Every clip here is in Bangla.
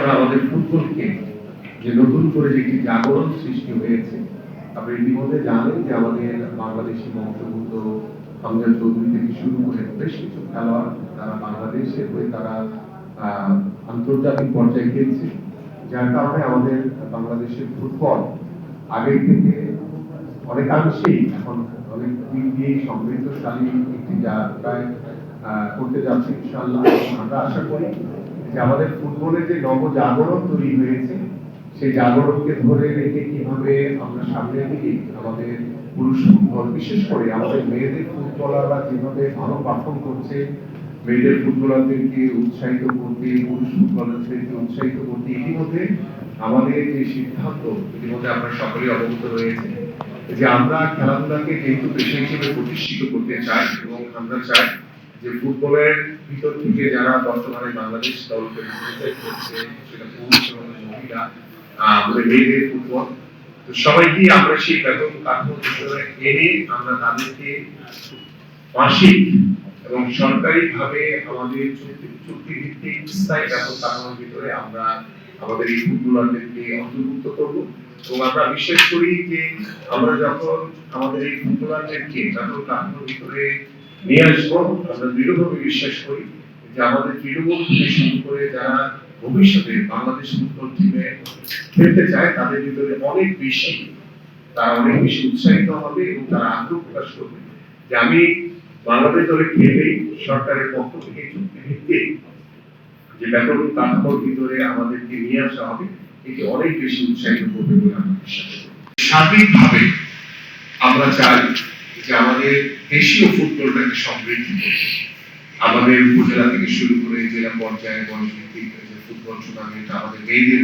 আমরা আমাদের ফুটবলকে যে নতুন করে যে একটি জাগরণ সৃষ্টি হয়েছে, আপনি ইতিমধ্যে জানেন যে আমাদের বাংলাদেশি বংশোদ্ভূত হামজা চৌধুরী থেকে শুরু করে বেশ কিছু খেলোয়াড় তারা বাংলাদেশের হয়ে তারা আন্তর্জাতিক পর্যায়ে খেলছে, যার কারণে আমাদের বাংলাদেশের ফুটবল আগের থেকে অনেকাংশেই এখন অনেক দিক দিয়ে সমৃদ্ধশালী একটি যাত্রায় করতে যাচ্ছে ইনশাআল্লাহ। আমরা আশা করি যে আমাদের ফুটবলের যে নবজাগরণ তৈরি হয়েছে সেই জাগরণকে ধরে রেখে কিভাবে আমরা সামনের দিকে আমাদের পুরুষ ফুটবল, বিশেষ করে আমাদের মেয়েদের ফুটবলাররা যেভাবে ভালো পারফর্ম করছে, মেয়েদের ফুটবলারদেরকে উৎসাহিত করতে, পুরুষ ফুটবলারদেরকে উৎসাহিত করতে ইতিমধ্যে আমাদের যে সিদ্ধান্ত, ইতিমধ্যে আমরা সকলেই অবগত রয়েছে যে আমরা খেলাধুলাকে যেহেতু পেশা হিসেবে প্রতিষ্ঠিত করতে চাই এবং আমরা চাই যে ফুটবলের ভিতর থেকে যারা বর্তমানে বাংলাদেশ দলকে রিপ্রেজেন্ট করছে, সেটা পুরুষ এবং মহিলা, আমাদের মেয়েদের ফুটবল, তো সবাইকে আমরা সেই বেতন কাঠামো ভিতরে এনে আমরা তাদেরকে মাসিক এবং সরকারিভাবে আমাদের চুক্তি ভিত্তিক স্থায়ী বেতন কাঠামোর ভিতরে আমরা আমাদের এই ফুটবলারদেরকে অন্তর্ভুক্ত করবো। এবং আমরা বিশ্বাস করি যে আমরা যখন আমাদের এই ফুটবলারদেরকে বেতন কাঠামোর ভিতরে নিয়ে আসবো, আমরা দৃঢ়ভাবে বিশ্বাস করি যে আমাদের তৃণমূল থেকে শুরু করে যারা ভবিষ্যতে বাংলাদেশ ফুটবল টিমে খেলতে চায় তাদের ভিতরে তারা অনেক বেশি উৎসাহিত হবে এবং তারা আগ্রহ প্রকাশ করবে যে আমি বাংলাদেশ দলে খেলেই সরকারের পক্ষ থেকে চুক্তি ভিত্তিক যে বেতন কাঠামোর ভিতরে আমাদেরকে নিয়ে আসা হবে, এটি অনেক বেশি উৎসাহিত করবে বলে আমরা বিশ্বাস করি। সার্বিকভাবে আমরা চাই যে আমাদের দেশীয় ফুটবলটাকে সমৃদ্ধি করতে, আমাদের উপজেলা থেকে শুরু করে জেলা পর্যায়ে বয়সভিত্তিক যে ফুটবল টুর্নামেন্ট, আমাদের মেয়েদের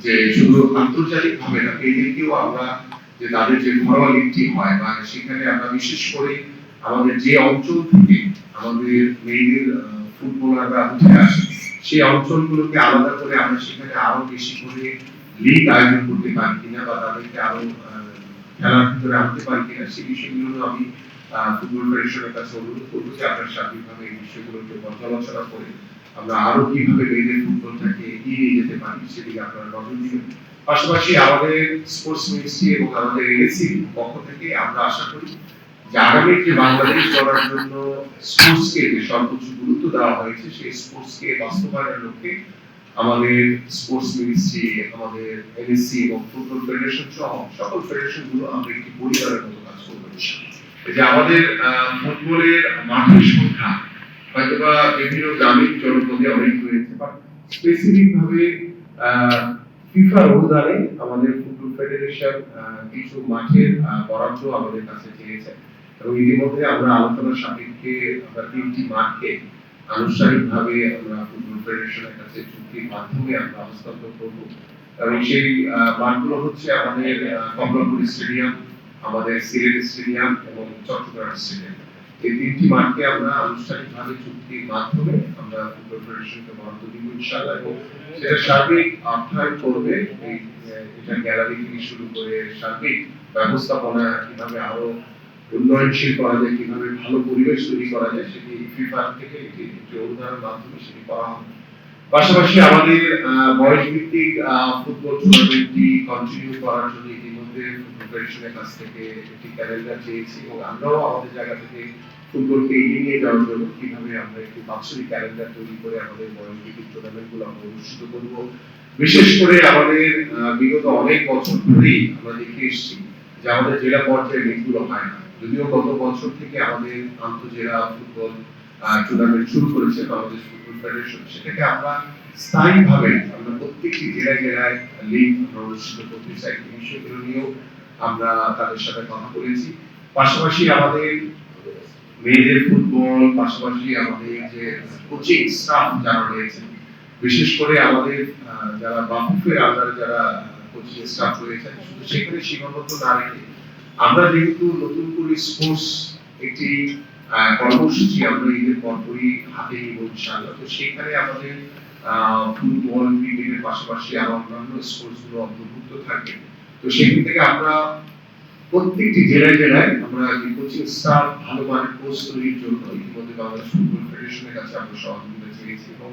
যে শুধু আন্তর্জাতিক ভাবে না, মেয়েদেরকেও আমরা যে তাদের যে ঘরোয়া লিগটি হয় বা সেখানে আমরা বিশেষ করে আমাদের যে অঞ্চল থেকে আমাদের মেয়েদের ফুটবলাররা উঠে আসে সেই অঞ্চলগুলোকে আলাদা করে আমরা সেখানে আরো বেশি করে লিগ আয়োজন করতে পারি কিনা বা তাদেরকে আরো খেলার ভিতরে আনতে পারি কিনা, সেই বিষয়গুলো আমি ফুটবল ফেডারেশনের কাছে অনুরোধ করবো যে আপনারা সার্বিকভাবে এই বিষয়গুলোকে পর্যালোচনা করে আমরা আরো কিভাবে মেয়েদের ফুটবলটাকে এগিয়ে নিয়ে যেতে পারি সেদিকে আপনারা নজর দিবেন। পাশাপাশি আমাদের স্পোর্টস মিনিস্ট্রি এবং আমাদের এনএসসি পক্ষ থেকে আমরা আশা করি যে আগামী যে বাংলাদেশ গড়ার জন্য স্পোর্টসকে যে সর্বোচ্চ গুরুত্ব দেওয়া হয়েছে সেই স্পোর্টসকে বাস্তবায়নের লক্ষ্যে আমাদের স্পোর্টস মিনিস্ট্রি, আমাদের এনএসসি এবং ফুটবল ফেডারেশন সহ সকল ফেডারেশন গুলো আমরা একটি পরিবারের মতো কাজ করবো। যে আমাদের ফুটবলের মাঠের সংখ্যা হয়তোবা বিভিন্ন গ্রামীণ জনপদে অনেক রয়েছে, বাট স্পেসিফিক ভাবে ফিফার অনুদানে আমাদের ফুটবল ফেডারেশন কিছু মাঠের বরাদ্দ আমাদের কাছে চেয়েছে এবং ইতিমধ্যে আমরা আলোচনা সাপেক্ষে আমরা 3টি মাঠকে আনুষ্ঠানিকভাবে আমরা ফুটবল ফেডারেশনের কাছে চুক্তির মাধ্যমে আমরা হস্তান্তর করব এবং সেই মাঠগুলো হচ্ছে আমাদের কমলাপুর স্টেডিয়াম, আমাদের সিলেট স্টেডিয়াম এবং চট্টগ্রাম স্টেডিয়াম। এই 3টি মাঠকে আমরা আনুষ্ঠানিকভাবে চুক্তির মাধ্যমে আমরা ফুটবল ফেডারেশনকে বরাদ্দ দিব ইনশাআল্লাহ এবং সেটা সার্বিক অর্থায়ন করবে এটা গ্যালারি থেকে শুরু করে সার্বিক ব্যবস্থাপনা কিভাবে আরো উন্নয়নশীল করা যায়, কিভাবে ভালো পরিবেশ তৈরি করা যায় সেটি ফিফা থেকে একটি অনুদানের মাধ্যমে সেটি করা হবে। পাশাপাশি আমাদের বয়স ভিত্তিক ফুটবল টুর্নামেন্টটি কন্টিনিউ করার জন্য ইতিমধ্যে ফুটবল ফেডারেশনের কাছ থেকে একটি ক্যালেন্ডার চেয়েছি এবং আমরাও আমাদের জায়গা থেকে ফুটবলকে এগিয়ে নিয়ে যাওয়ার জন্য কিভাবে আমরা একটি বাৎসরিক ক্যালেন্ডার তৈরি করে আমাদের বয়স ভিত্তিক টুর্নামেন্টগুলো আমরা অনুষ্ঠিত করব। বিশেষ করে আমাদের বিগত অনেক বছর ধরেই আমরা দেখে এসেছি যে আমাদের জেলা পর্যায়ে লিগগুলো হয় না, যদিও গত বছর থেকে আমাদের আন্তঃজেলা ফুটবল টুর্নামেন্ট শুরু করেছে বাংলাদেশ ফুটবল ফেডারেশন, সেটাকে আমরা স্থায়ীভাবে আমরা প্রত্যেকটি জেলায় লিগ অনুষ্ঠিত করতে চাই। এই বিষয়গুলো নিয়েও আমরা তাদের সাথে কথা বলেছি। পাশাপাশি আমাদের মেয়েদের ফুটবল, পাশাপাশি আমাদের যে কোচিং স্টাফ যারা রয়েছে, বিশেষ করে আমাদের যারা বাফুফের আন্ডারে যারা কোচিং স্টাফ রয়েছে, শুধু সেখানে সীমাবদ্ধ না রেখে আমরা যেহেতু নতুন করে স্পোর্টস একটি কর্মসূচি আমরা ঈদের পরপরই হাতে নিব ইনশাআল্লাহ, তো সেখানে আমাদের ফুটবল, ক্রিকেটের পাশাপাশি আরো অন্যান্য স্পোর্টস গুলো অন্তর্ভুক্ত থাকবে। তো সেখান থেকে আমরা প্রত্যেকটি জেলায় আমরা কোচিং স্টাফ ভালো মানের কোচ তৈরির জন্য ইতিমধ্যে বাংলাদেশ ফুটবল ফেডারেশনের কাছে আমরা সহযোগিতা চেয়েছি এবং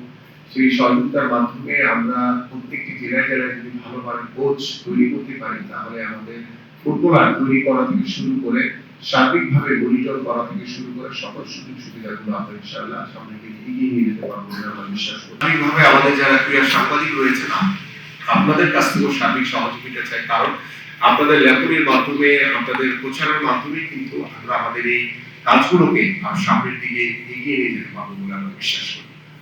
সেই সহযোগিতার মাধ্যমে আমরা প্রত্যেকটি জেলায় জেলায় যদি ভালোভাবে কোচ তৈরি করতে পারি, তাহলে আমাদের ফুটবলার তৈরি করা থেকে শুরু করে সার্বিকভাবে মনিটর করা থেকে শুরু করে সকল সুযোগ সুবিধাগুলো আমরা ইনশাআল্লাহ সামনে এগিয়ে নিয়ে যেতে পারবো বলে আমরা বিশ্বাস করি। সার্বিকভাবে আমাদের যারা ক্রীড়া সাংবাদিক রয়েছেন, আপনাদের কাছ থেকেও সার্বিক সহযোগিতা চাই, কারণ আপনাদের লেখনের মাধ্যমে, আপনাদের প্রচারের মাধ্যমে কিন্তু আমরা আমাদের এই কাজগুলোকে সামনের দিকে এগিয়ে নিয়ে যেতে পারবো বলে আমরা বিশ্বাস করি।